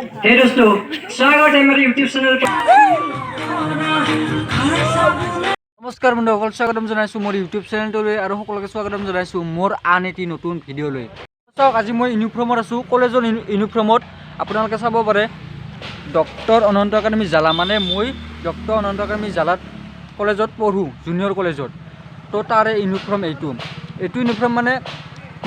हे दोस्तों, स्वागत है मेरे YouTube चैनल पर। নমস্কাৰ বন্ধুসকল, স্বাগতম জনাইছোঁ মোৰ ইউটিউব চেনেলটোলৈ আৰু সকলোকে স্বাগতম জনাইছোঁ মোৰ আন এটি নতুন ভিডিঅ'লৈ। চাওক, আজি মই ইউনিফৰ্মত আছোঁ, কলেজৰ ইউনিফৰ্মত। আপোনালোকে চাব পাৰে ডক্টৰ অনন্ত একাডেমী জালা, মানে মই ডক্টৰ অনন্ত একাডেমী জালাত কলেজত পঢ়োঁ, জুনিয়ৰ কলেজত। তো তাৰে ইউনিফৰ্ম এইটো ইউনিফৰ্ম মানে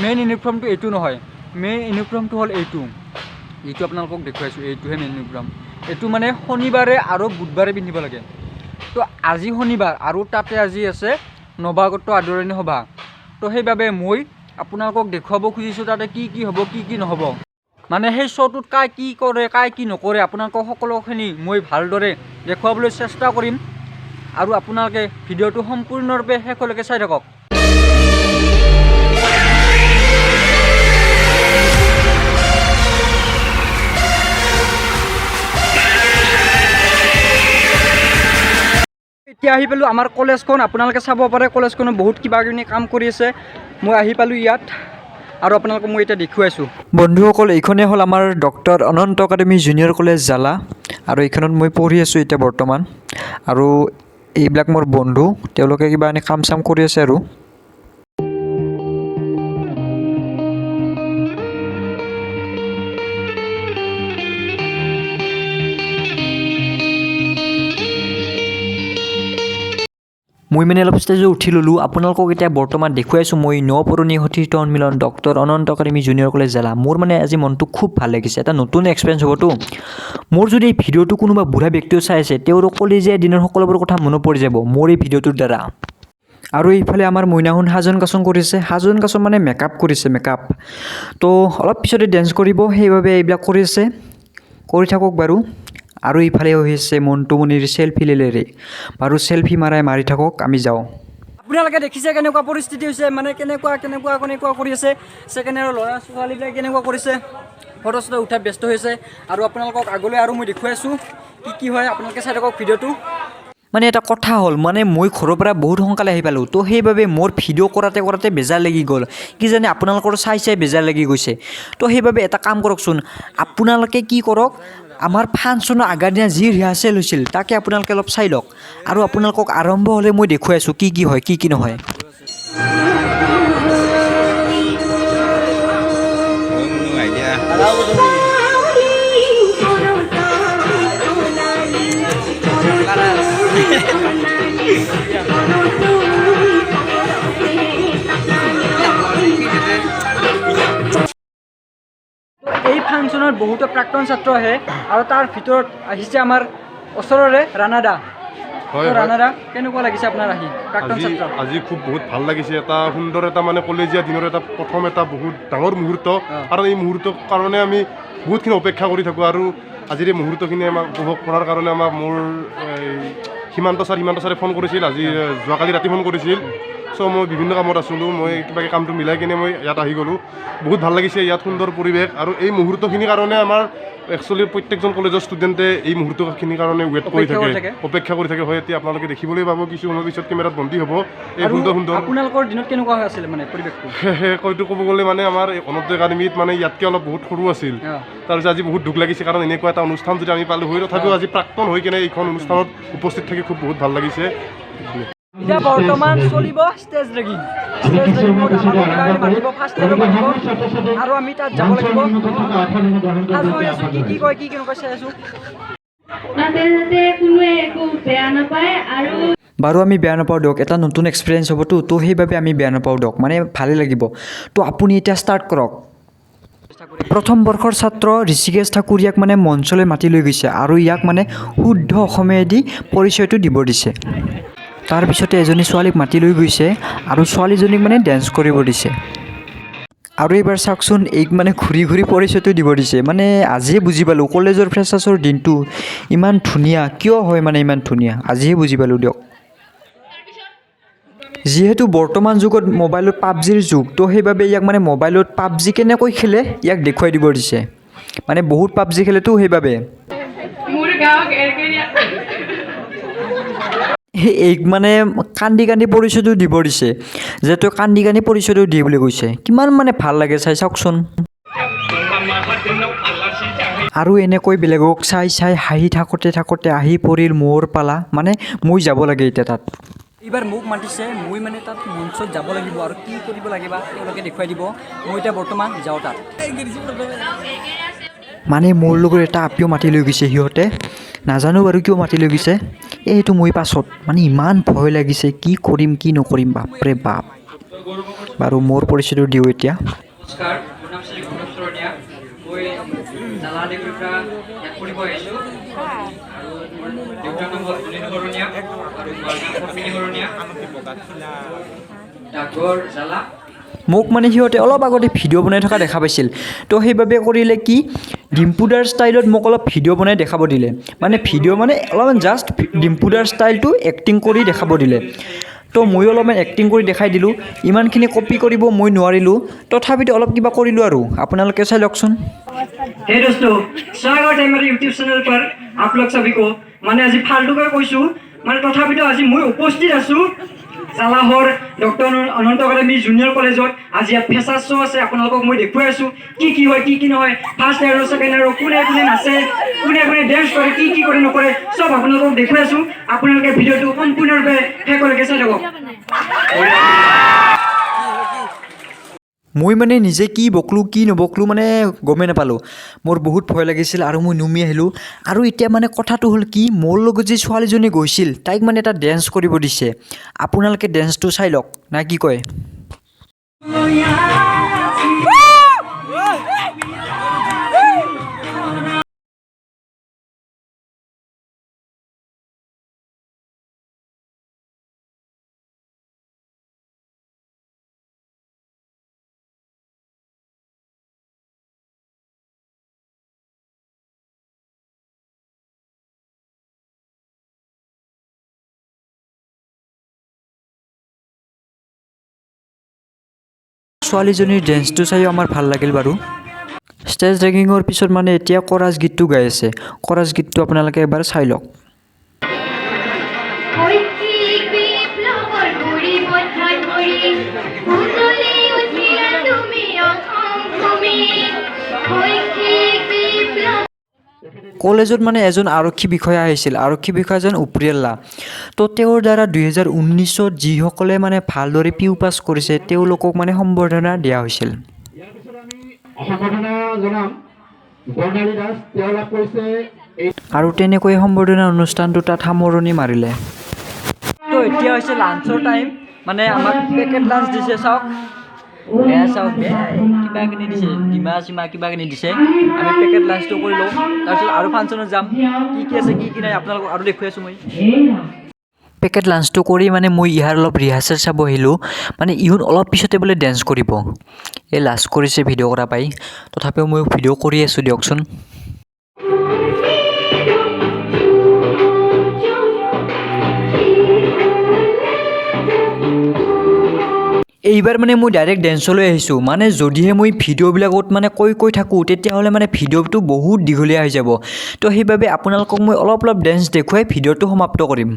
মেইন ইউনিফৰ্মটো এইটো নহয়, মেইন ইউনিফৰ্মটো হ'ল এইটো আপোনালোকক দেখুৱাইছোঁ। এইটোহে মেইন ইউনিফৰ্ম। এইটো মানে শনিবাৰে আৰু বুধবাৰে পিন্ধিব লাগে। তো আজি শনিবাৰ আৰু তাতে আজি আছে নৱাগত আদৰণি সভা। তো সেইবাবে মই আপোনালোকক দেখুৱাব খুজিছোঁ তাতে কি কি হ'ব, কি কি নহ'ব, মানে সেই শ্ব'টোত কাই কি কৰে, কাই কি নকৰে, আপোনালোকক সকলোখিনি মই ভালদৰে দেখুৱাবলৈ চেষ্টা কৰিম। আৰু আপোনালোকে ভিডিঅ'টো সম্পূৰ্ণৰূপে শেষলৈকে চাই থাকক। এতিয়া আহি পালোঁ আমাৰ কলেজখন। আপোনালোকে চাব পাৰে কলেজখনত বহুত কিবা কিবি কাম কৰি আছে। মই আহি পালোঁ ইয়াত আৰু আপোনালোকক মই এতিয়া দেখুৱাইছোঁ। বন্ধুসকল, এইখনেই হ'ল আমাৰ ডক্টৰ অনন্ত একাডেমী জুনিয়ৰ কলেজ জালা, আৰু এইখনত মই পঢ়ি আছোঁ এতিয়া বৰ্তমান। আৰু এইবিলাক মোৰ বন্ধু, তেওঁলোকে কিবা এনে কাম চাম কৰি আছে আৰু। মই মানে অলপ ষ্টেজত উঠি ল'লোঁ। আপোনালোকক এতিয়া বৰ্তমান দেখুৱাইছোঁ মই নপুৰণি সতীৰ্থ সন্মিলন ডক্টৰ অনন্ত একাডেমী জুনিয়ৰ কলেজ জালা। মোৰ মানে আজি মনটো খুব ভাল লাগিছে, এটা নতুন এক্সপিৰিয়েঞ্চ হ'বতো। মোৰ যদি এই ভিডিঅ'টো কোনোবা বুঢ়া ব্যক্তিও চাই আছে, তেওঁৰ কলেজীয়া দিনৰ সকলোবোৰ কথা মনত পৰি যাব মোৰ এই ভিডিঅ'টোৰ দ্বাৰা। আৰু এইফালে আমাৰ মইনাহুন সাজন কাচন কৰিছে, সাজন কাচন মানে মেকআপ কৰিছে, মেকআপ। তো অলপ পিছতে ডেন্স কৰিব, সেইবাবে এইবিলাক কৰিছে, কৰি থাকক বাৰু। আৰু ইফালে হৈছে মণ্টু মুনিৰ চেল্ফি লেলেৰে, বাৰু চেল্ফি মাৰি থাকক, আমি যাওঁ। আপোনালোকে দেখিছে কেনেকুৱা পৰিস্থিতি হৈছে, মানে কেনেকুৱা কৰি আছে। ছেকেণ্ড ইয়াৰৰ ল'ৰা ছোৱালীবিলাক কেনেকুৱা কৰিছে, ফটো চটো উঠাত ব্যস্ত হৈছে। আৰু আপোনালোকক আগলৈ আৰু মই দেখুৱাইছোঁ কি হয়, আপোনালোকে চাই থাকক ভিডিঅ'টো। মানে এটা কথা হ'ল, মানে মই ঘৰৰ পৰা বহুত সোনকালে আহি পালোঁ, তো সেইবাবে মোৰ ভিডিঅ' কৰাতে বেজাৰ লাগি গ'ল। কি জানে, আপোনালোকৰ চাই বেজাৰ লাগি গৈছে। তো সেইবাবে এটা কাম কৰকচোন, আপোনালোকে কি কৰক, আমাৰ ফাংচনৰ আগাৰ দিনা যি ৰিহাৰ্চেল হৈছিল তাকে আপোনালোকে অলপ চাই লওক। আৰু আপোনালোকক আৰম্ভ হ'লে মই দেখুৱাইছোঁ কি হয়, কি নহয়। এই ফাংচনত বহুতো প্ৰাক্তন ছাত্ৰ আহে, আৰু তাৰ ভিতৰত আহিছে আমাৰ ওচৰৰে ৰাণাদা। ৰাণাদা, কেনেকুৱা লাগিছে আপোনাৰ আহি প্ৰাক্তন ছাত্ৰ? আজি খুব বহুত ভাল লাগিছে। এটা সুন্দৰ এটা মানে কলেজীয়া দিনৰ এটা প্ৰথম এটা বহুত ডাঙৰ মুহূৰ্ত, কাৰণ এই মুহূৰ্তৰ কাৰণে আমি বহুতখিনি অপেক্ষা কৰি থাকোঁ। আৰু আজিৰ এই মুহূৰ্তখিনি আমাক উপভোগ কৰাৰ কাৰণে মোৰ সীমান্ত ছাৰে ফোন কৰিছিল, আজি যোৱাকালি ৰাতি ফোন কৰিছিল। চ' মই বিভিন্ন কামত আছিলোঁ, মই কিবাকৈ কামটো মিলাই কিনে মই ইয়াত আহি গ'লোঁ। বহুত ভাল লাগিছে, ইয়াত সুন্দৰ পৰিৱেশ। আৰু এই মুহূৰ্তখিনিৰ কাৰণে আমাৰ একচুৱেলি প্ৰত্যেকজন কলেজৰ ষ্টুডেণ্টে এই মুহূৰ্তখিনিৰ কাৰণে ৱেইট কৰি থাকে, অপেক্ষা কৰি থাকে। হয়, এতিয়া আপোনালোকে দেখিবলৈ পাব, কিছু সময়ৰ পিছত কেমেৰাত বন্দী হ'ব এই সুন্দৰ। আপোনালোকৰ দিনত কেনেকুৱা হৈ আছিল মানে পৰিৱেশটো? হয়তো ক'ব গ'লে মানে আমাৰ অনন্ত একাডেমীত মানে ইয়াতকৈ অলপ বহুত সৰু আছিল। তাৰপিছত আজি বহুত দুখ লাগিছে, কাৰণ এনেকুৱা এটা অনুষ্ঠান যদি আমি পালোঁ হয়, তথাপিও আজি প্ৰাক্তন হৈ কিনে এইখন অনুষ্ঠানত উপস্থিত থাকি খুব বহুত ভাল লাগিছে। এতিয়া বৰ্তমান চলিব ষ্টেজ ৰেগিং। আৰু আমি তাত যাব লাগিব। কি কয়, কি কেনেকুৱা চাই আছোঁ। বাৰু আমি বেয়া নাপাওঁ দিয়ক, এটা নতুন এক্সপিৰিয়েঞ্চ হ'বতো, তো সেইবাবে আমি বেয়া নাপাওঁ দিয়ক, মানে ভালেই লাগিব। তো আপুনি এতিয়া ষ্টাৰ্ট কৰক। প্ৰথম বৰ্ষৰ ছাত্ৰ ঋষিকেশ ঠাকুৰীয়াক মানে মঞ্চলৈ মাতি লৈ গৈছে, আৰু ইয়াক মানে শুদ্ধ অসমীয়াদি পৰিচয়টো দিব দিছে। তাৰপিছতে এজনী ছোৱালীক মাতি লৈ গৈছে, আৰু ছোৱালীজনীক মানে ডেন্স কৰিব দিছে। আৰু এইবাৰ চাওকচোন, এইক মানে ঘূৰি পৰিচয়টো দিব দিছে। মানে আজিয়ে বুজি পালোঁ কলেজৰ ফ্ৰেছাৰ্ছৰ দিনটো ইমান ধুনীয়া কিয় হয়, মানে ইমান ধুনীয়া আজিহে বুজি পালোঁ দিয়ক। যিহেতু বৰ্তমান যুগত মোবাইলত পাবজিৰ যুগ, তো সেইবাবে ইয়াক মানে মোবাইলত পাবজি কেনেকৈ খেলে ইয়াক দেখুৱাই দিব দিছে। মানে বহুত পাবজি খেলেতো, সেইবাবে এইক মানে কান্দি পৰিচয়টো দিব দিছে, যিহেতু কান্দি পৰিচয়টো দিয়ে বুলি কৈছে। কিমান মানে ভাল লাগে চাই চাওকচোন। আৰু এনেকৈ বেলেগক চাই চাই হাঁহি থাকোঁতে আহি পৰিল মোৰ পালা মানে মই যাব লাগে এতিয়া তাত এইবাৰ মোক মাতিছে মই মানে তাত মঞ্চত যাব লাগিব আৰু কি কৰিব লাগে বা তেওঁলোকে দেখুৱাই দিব মই এতিয়া বৰ্তমান যাওঁ তাত মানে মোৰ লগত এটা আপিও মাতি লৈ গৈছে সিহঁতে নাজানো বাৰু কিয় মাতি লৈ গৈছে এইটো মই পাছত মানে ইমান ভয় লাগিছে কি কৰিম কি নকৰিম বাপৰে বাপ বাৰু মোৰ পৰিচয়টো দিওঁ এতিয়া নমস্কাৰ মোৰ নাম শ্ৰী গৌৰৱ চৰণীয়া মই জালা ডিগ্ৰীৰ পৰা ইয়াত পঢ়িব আহিছোঁ আৰু মোৰ দেউতাৰ নাম হ'ল অনিল শৰণীয়া আৰু মাৰ নাম পদ্মিনী শৰণীয়া ডাকঘৰ জালা মোক মানে সিহঁতে অলপ আগতে ভিডিঅ' বনাই থকা দেখা পাইছিল তো সেইবাবে কৰিলে কি ডিম্পুদাৰ ষ্টাইলত মোক অলপ ভিডিঅ' বনাই দেখাব দিলে মানে ভিডিঅ' মানে অলপমান জাষ্ট ডিম্পুদাৰ ষ্টাইলটো এক্টিং কৰি দেখাব দিলে তো ময়ো অলপমান এক্টিং কৰি দেখাই দিলোঁ ইমানখিনি কপি কৰিব মই নোৱাৰিলোঁ তথাপিতো অলপ কিবা কৰিলোঁ আৰু আপোনালোকে চাই লওকচোন हे दोस्तों स्वागत है मेरे YouTube चैनल पर आप लोग सभी को मैंने आज फाल्टू कर কৈছো মানে তথাপিতো আজি মই উপস্থিত আছো জালাহৰ ডক্টৰ অনন্ত একাডেমী জুনিয়ৰ কলেজত আজি ইয়াত ফেচাৰ শ্ব' আছে আপোনালোকক মই দেখুৱাই আছো কি হয় কি নহয় ফাৰ্ষ্ট ইয়াৰ আৰু ছেকেণ্ড ইয়াৰ কোনে নাচে কোনে ডেন্স কৰে কি কৰে নকৰে সব আপোনালোকক দেখুৱাই আছো আপোনালোকে ভিডিঅ'টো সম্পূৰ্ণৰূপে শেষলৈকে চাই থাকক মই মানে নিজে কি বকলোঁ কি নবকলোঁ মানে গমেই নাপালোঁ মোৰ বহুত ভয় লাগিছিল আৰু মই নুমি আহিলোঁ আৰু এতিয়া মানে কথাটো হ'ল কি মোৰ লগত যে ছোৱালীজনী গৈছিল তাইক মানে এটা ডেন্স কৰিব দিছে আপোনালোকে ডেন্সটো চাই লওক না কি কয় ছোৱালীজনীৰ ডেন্সটো চাইও আমাৰ ভাল লাগিল বাৰু ষ্টেজ ৰেগিঙৰ পিছত মানে এতিয়া কৰাছ গীতটো গাই আছে কৰাছ গীতটো আপোনালোকে এবাৰ চাই লওক কলেজত মানে এজন আৰক্ষী বিষয়া আহিছিল আৰক্ষী বিষয়াজন উপৰিয়ালা তো তেওঁৰ দ্বাৰা 2019ত যিসকলে মানে ভালদৰে পিউ পাছ কৰিছে তেওঁলোকক মানে সম্বৰ্ধনা দিয়া হৈছিল আৰু তেনেকৈ সম্বৰ্ধনা অনুষ্ঠানটো তাত সামৰণি মাৰিলে তো এতিয়া হৈছে লাঞ্চৰ টাইম মানে আমাক পেকেট লাঞ্চ দিছে চাওক চাওক কিবা কিনি দিছে ডিমা চিমা কিবা কিনি দিছে আমি পেকেট লাঞ্চটো কৰি লওঁ তাৰপিছত আৰু ফাংচনত যাম কি আছে কি নাই আপোনালোকক আৰু দেখুৱাই আছোঁ মই পেকেট লাঞ্চটো কৰি মানে মই ইয়াৰ অলপ ৰিহাৰ্চেল চাব আহিলোঁ মানে ইহঁত অলপ পিছতে বোলে ডেন্স কৰিব এই লাষ্ট কৰিছে ভিডিঅ' কৰা পাই তথাপিও মই ভিডিঅ' কৰি আছোঁ দিয়কচোন এইবাৰ মানে মই ডাইৰেক্ট ডেন্সলৈ আহিছোঁ মানে যদিহে মই ভিডিঅ'বিলাকত মানে কৈ থাকোঁ তেতিয়াহ'লে মানে ভিডিঅ'টো বহুত দীঘলীয়া হৈ যাব তো সেইবাবে আপোনালোকক মই অলপ ডেন্স দেখুৱাই ভিডিঅ'টো সমাপ্ত কৰিম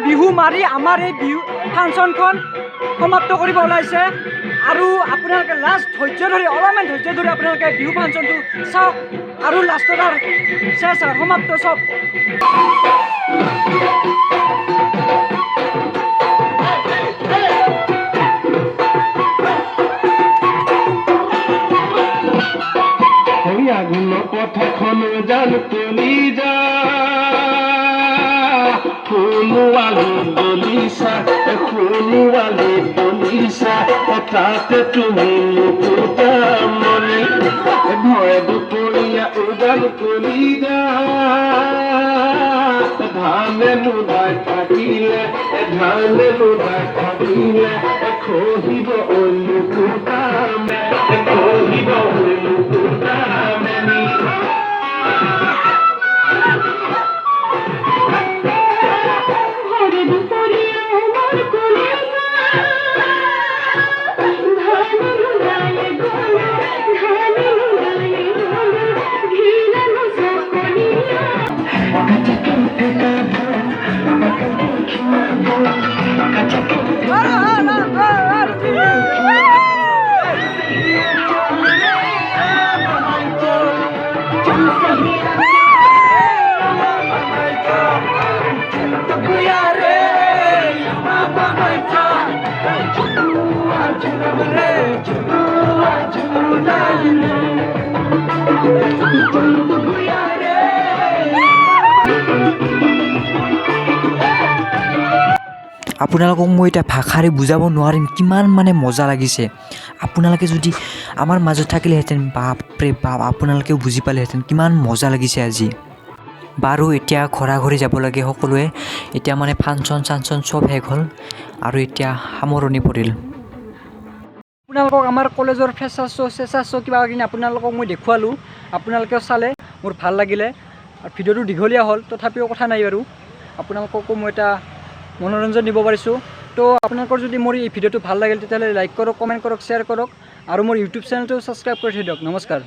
বিহু মাৰি আমাৰ এই বিহু ফাংচনখন সমাপ্ত কৰিব ওলাইছে আৰু আপোনালোকে লাষ্ট ধৈৰ্য ধৰি অলপমান ধৈৰ্য ধৰি আপোনালোকে বিহু ফাংচনটো চাওক আৰু লাষ্টত আৰু শেষ আৰু সমাপ্ত চাওক আগুন পথখন জান তুলি যা ফুলুৱালি দলিছা ফুলুৱালি দলিছা তাতে তুমি মুকুতা মনে ভয় দুপৰীয়া উজান তুলি যা ধানে নুদাই থাকিলে খহিব মুকুতা খহিব মুকুতা আপোনালোকক মই এতিয়া ভাষাৰে বুজাব নোৱাৰিম কিমান মানে মজা লাগিছে আপোনালোকে যদি আমাৰ মাজত থাকিলেহেঁতেন বাপৰে বাপ আপোনালোকেও বুজি পালেহেঁতেন কিমান মজা লাগিছে আজি বাৰু এতিয়া ঘৰা ঘৰি যাব লাগে সকলোৱে এতিয়া মানে ফাংচন চাংচন চব শেষ হ'ল আৰু এতিয়া সামৰণি পৰিল আপোনালোকক আমাৰ কলেজৰ ফ্ৰেছাৰ শ্ব' কিবা কিনি আপোনালোকক মই দেখুৱালোঁ আপোনালোকেও চালে মোৰ ভাল লাগিলে আৰু ভিডিঅ'টো দীঘলীয়া হ'ল তথাপিও কথা নাই বাৰু আপোনালোককো মই এটা মনোৰঞ্জন দিব পাৰিছোঁ তো আপোনালোকৰ যদি মোৰ এই ভিডিঅ'টো ভাল লাগিল তেতিয়াহ'লে লাইক কৰক কমেণ্ট কৰক শ্বেয়াৰ কৰক আৰু মোৰ ইউটিউব চেনেলটো ছাবস্ক্ৰাইব কৰি থৈ দিয়ক নমস্কাৰ